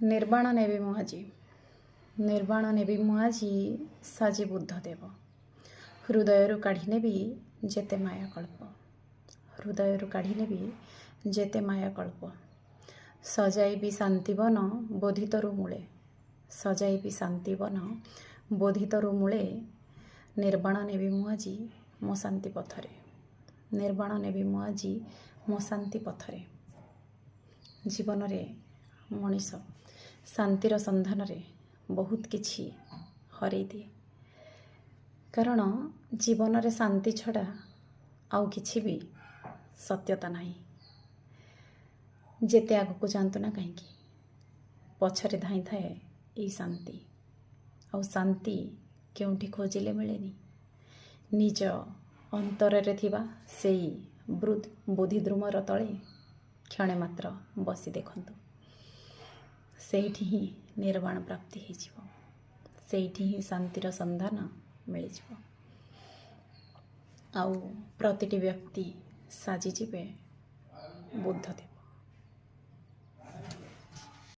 ନିର୍ବାଣ ନେବି ମୁଁ ଆଜି, ନିର୍ବାଣ ନେବି ମୁଁ ଆଜି ସାଜି ବୁଦ୍ଧଦେବ। ହୃଦୟରୁ କାଢ଼ି ନେବି ଯେତେ ମାୟାକଳ୍ପ, ହୃଦୟରୁ କାଢ଼ି ନେବି ଯେତେ ମାୟାକଳ୍ପ। ସଜାଇବି ଶାନ୍ତିବନ ବୋଧିତରୁ ମୂଳେ, ସଜାଇବି ଶାନ୍ତିବନ ବୋଧିତରୁ ମୂଳେ। ନିର୍ବାଣ ନେବି ମୁଁ ଆଜି ମୋ ଶାନ୍ତି ପଥରେ, ନିର୍ବାଣ ନେବି ମୁଁ ଆଜି ମୋ ଶାନ୍ତି ପଥରେ। ଜୀବନରେ ମଣିଷ ଶାନ୍ତିର ସନ୍ଧାନରେ ବହୁତ କିଛି ହରେଇ ଦିଏ, କାରଣ ଜୀବନରେ ଶାନ୍ତି ଛଡ଼ା ଆଉ କିଛି ବି ସତ୍ୟତା ନାହିଁ। ଯେତେ ଆଗକୁ ଯାଆନ୍ତୁ ନା କାହିଁକି, ପଛରେ ଧାଇଁଥାଏ ଏଇ ଶାନ୍ତି। ଆଉ ଶାନ୍ତି କେଉଁଠି ଖୋଜିଲେ ମିଳେନି, ନିଜ ଅନ୍ତରରେ ଥିବା ସେଇ ବୋଧିଦ୍ରୁମର ତଳେ କ୍ଷଣେ ମାତ୍ର ବସି ଦେଖନ୍ତୁ, ସେଇଠି ହିଁ ନିର୍ବାଣ ପ୍ରାପ୍ତି ହେଇଯିବ, ସେଇଠି ହିଁ ଶାନ୍ତିର ସନ୍ଧାନ ମିଳିଯିବ। ଆଉ ପ୍ରତିଟି ବ୍ୟକ୍ତି ସାଜିଯିବେ ବୁଦ୍ଧଦେବ।